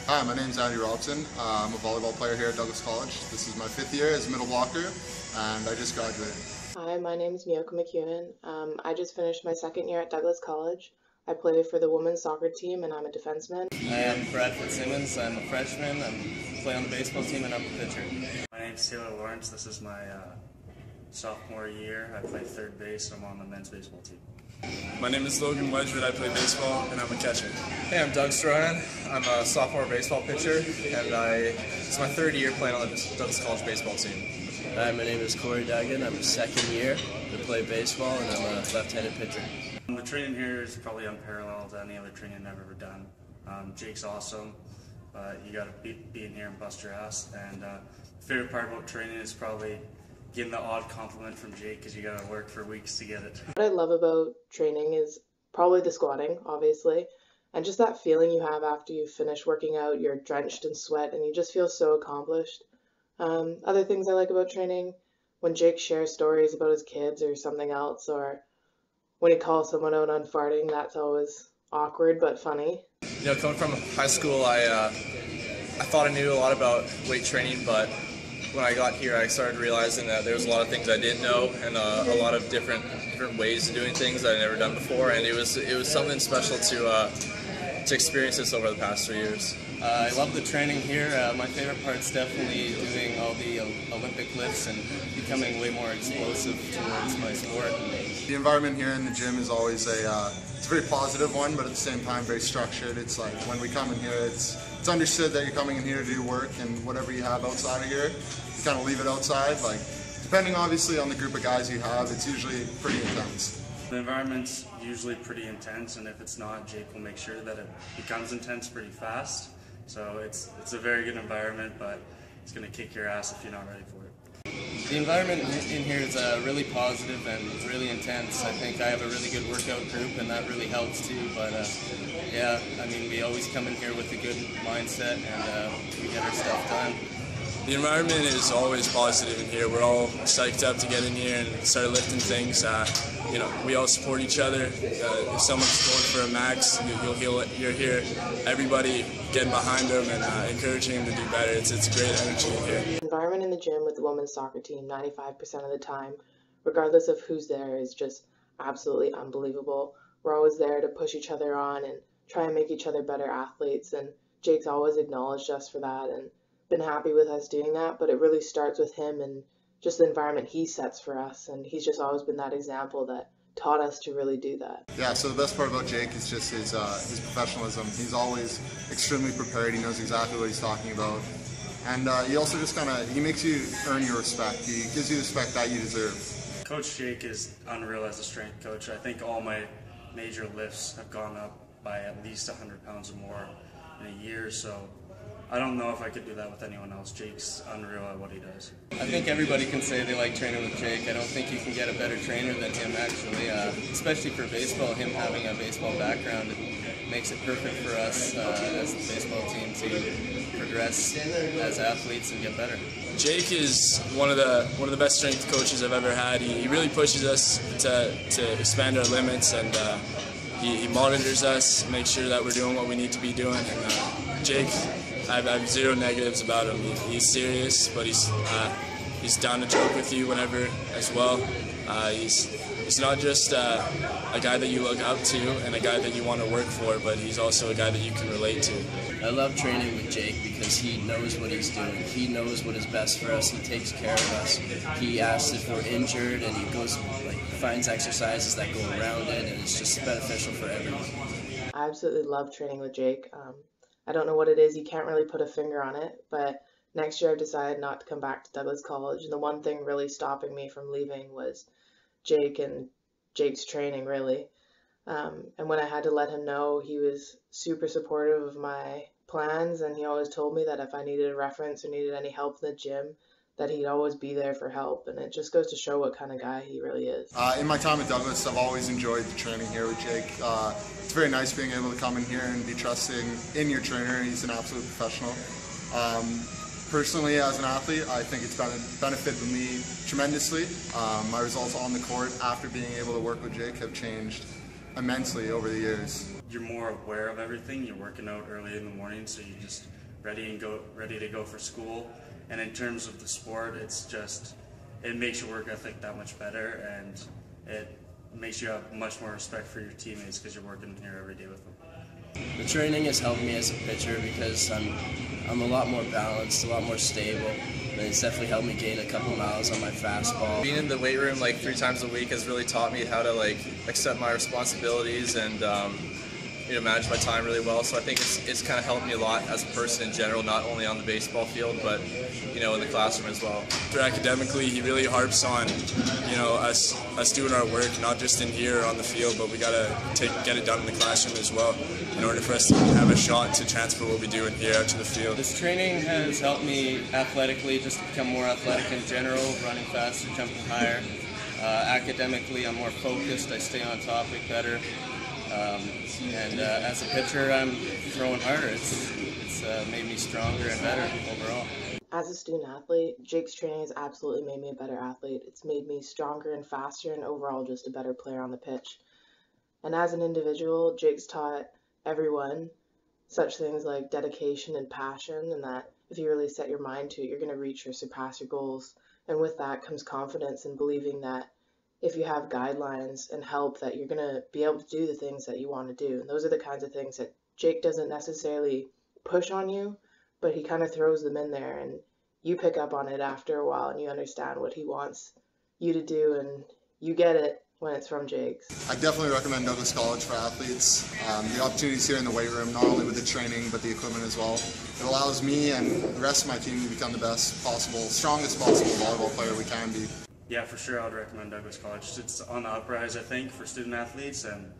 Hi, my name is Andy Robson. I'm a volleyball player here at Douglas College. This is my 5th year as a middle blocker, and I just graduated. Hi, my name is Miyoko McEwen. I just finished my 2nd year at Douglas College. I play for the women's soccer team, and I'm a defenseman. I am Brad Fitzsimmons. I'm a freshman. I play on the baseball team, and I'm a pitcher. My name is Taylor Lawrence. This is my sophomore year. I play third base. I'm on the men's baseball team. My name is Logan Wedgwood. I play baseball, and I'm a catcher. Hey, I'm Doug Strohan. I'm a sophomore baseball pitcher, and it's my 3rd year playing on the Douglas College baseball team. Hi, my name is Corey Duggan. I'm a 2nd year to play baseball, and I'm a left-handed pitcher. The training here is probably unparalleled to any other training I've ever done. Jake's awesome, but you got to be in here and bust your ass. And the favorite part about training is probably getting the odd compliment from Jake, because you got to work for weeks to get it. What I love about training is probably the squatting, obviously, and just that feeling you have after you finish working out. You're drenched in sweat, and you just feel so accomplished. Other things I like about training, when Jake shares stories about his kids or something else, or when he calls someone out on farting, that's always awkward but funny. You know, coming from high school, I thought I knew a lot about weight training, but when I got here, I started realizing that there was a lot of things I didn't know, and a lot of different ways of doing things that I'd never done before, and it was something special to experience this over the past 3 years. I love the training here. My favorite part's definitely doing all the Olympic lifts and becoming way more explosive towards my sport. The environment here in the gym is always it's a very positive one, but at the same time very structured. It's like when we come in here, it's understood that you're coming in here to do work, and whatever you have outside of here, you kind of leave it outside. Like, depending obviously on the group of guys you have, it's usually pretty intense. The environment's usually pretty intense, and if it's not, Jake will make sure that it becomes intense pretty fast. So it's a very good environment, but it's going to kick your ass if you're not ready for it. The environment in here is really positive and really intense. I think I have a really good workout group, and that really helps too. But yeah, I mean, we always come in here with a good mindset, and we get our stuff done. The environment is always positive in here. We're all psyched up to get in here and start lifting things. You know, we all support each other. If someone's going for a max, you'll hear everybody getting behind them and encouraging them to do better. It's a great energy in here. The environment in the gym with the women's soccer team 95% of the time, regardless of who's there, is just absolutely unbelievable. We're always there to push each other on and try and make each other better athletes, and Jake's always acknowledged us for that and been happy with us doing that. But it really starts with him and just the environment he sets for us, and he's just always been that example that taught us to really do that. Yeah, so the best part about Jake is just his professionalism. He's always extremely prepared. He knows exactly what he's talking about, and he also just he makes you earn your respect. He gives you the respect that you deserve. Coach Jake is unreal as a strength coach. I think all my major lifts have gone up by at least 100 pounds or more in a year, so I don't know if I could do that with anyone else. Jake's unreal at what he does. I think everybody can say they like training with Jake. I don't think you can get a better trainer than him, actually, especially for baseball. Him having a baseball background, it makes it perfect for us as the baseball team to progress as athletes and get better. Jake is one of the best strength coaches I've ever had. He really pushes us to expand our limits, and he monitors us, makes sure that we're doing what we need to be doing. And Jake, I have zero negatives about him. He's serious, but he's down to joke with you whenever as well. He's not just a guy that you look up to and a guy that you want to work for, but he's also a guy that you can relate to. I love training with Jake because he knows what he's doing. He knows what is best for us. He takes care of us. He asks if we're injured, and he finds exercises that go around it, and it's just beneficial for everyone. I absolutely love training with Jake. I don't know what it is, you can't really put a finger on it, but next year I've decided not to come back to Douglas College, and the one thing really stopping me from leaving was Jake and Jake's training, really. And when I had to let him know, he was super supportive of my plans, and he always told me that if I needed a reference or needed any help in the gym, that he'd always be there for help, and it just goes to show what kind of guy he really is. In my time at Douglas, I've always enjoyed the training here with Jake. It's very nice being able to come in here and be trusting in your trainer. He's an absolute professional. Personally, as an athlete, I think it's benefited me tremendously. My results on the court after being able to work with Jake have changed immensely over the years. You're more aware of everything. You're working out early in the morning, so you're just ready to go for school. And in terms of the sport, it makes your work ethic that much better, and it makes you have much more respect for your teammates because you're working here every day with them. The training has helped me as a pitcher because I'm a lot more balanced, a lot more stable, and it's definitely helped me gain a couple miles on my fastball. Being in the weight room like 3 times a week has really taught me how to like accept my responsibilities and manage my time really well. So I think it's kind of helped me a lot as a person in general, not only on the baseball field, but in the classroom as well. For academically, he really harps on us doing our work, not just in here or on the field, but we gotta get it done in the classroom as well in order for us to have a shot to transfer what we do in here out to the field. This training has helped me athletically, just become more athletic in general, running faster, jumping higher. Academically, I'm more focused, I stay on topic better. And as a pitcher, I'm throwing harder. It's made me stronger and better overall. As a student athlete, Jake's training has absolutely made me a better athlete. It's made me stronger and faster and overall just a better player on the pitch. And as an individual, Jake's taught everyone such things like dedication and passion, and that if you really set your mind to it, you're going to reach or surpass your goals. And with that comes confidence and believing that if you have guidelines and help, that you're going to be able to do the things that you want to do. And those are the kinds of things that Jake doesn't necessarily push on you, but he kind of throws them in there, and you pick up on it after a while and you understand what he wants you to do, and you get it when it's from Jake. I definitely recommend Douglas College for athletes. The opportunities here in the weight room, not only with the training, but the equipment as well. It allows me and the rest of my team to become the best possible, strongest possible volleyball player we can be. Yeah, for sure, I would recommend Douglas College. It's on the uprise, I think, for student athletes, and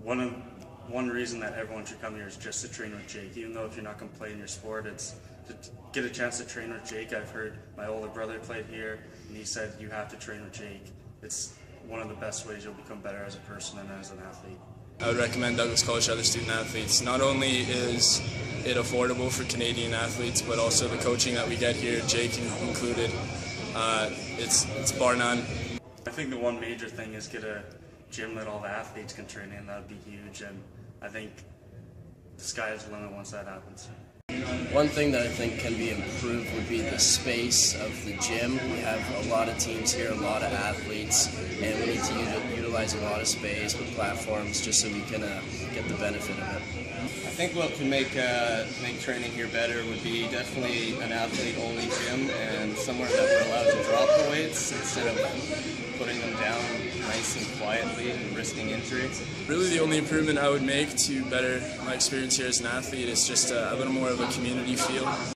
one reason that everyone should come here is just to train with Jake. Even though if you're not going to play in your sport, it's to get a chance to train with Jake. I've heard my older brother played here, and he said you have to train with Jake. It's one of the best ways you'll become better as a person and as an athlete. I would recommend Douglas College to other student athletes. Not only is it affordable for Canadian athletes, but also the coaching that we get here, Jake included, it's bar none. I think the one major thing is get a gym that all the athletes can train in. That would be huge, and I think the sky is the limit once that happens. One thing that I think can be improved would be the space of the gym. We have a lot of teams here, a lot of athletes, and we need to utilize a lot of space with platforms just so we can get the benefit of it. I think what can make training here better would be definitely an athlete-only gym and somewhere that we're allowed to drop the weights instead of putting them down nice and quietly and risking injury. Really the only improvement I would make to better my experience here as an athlete is just a little more of a community feel.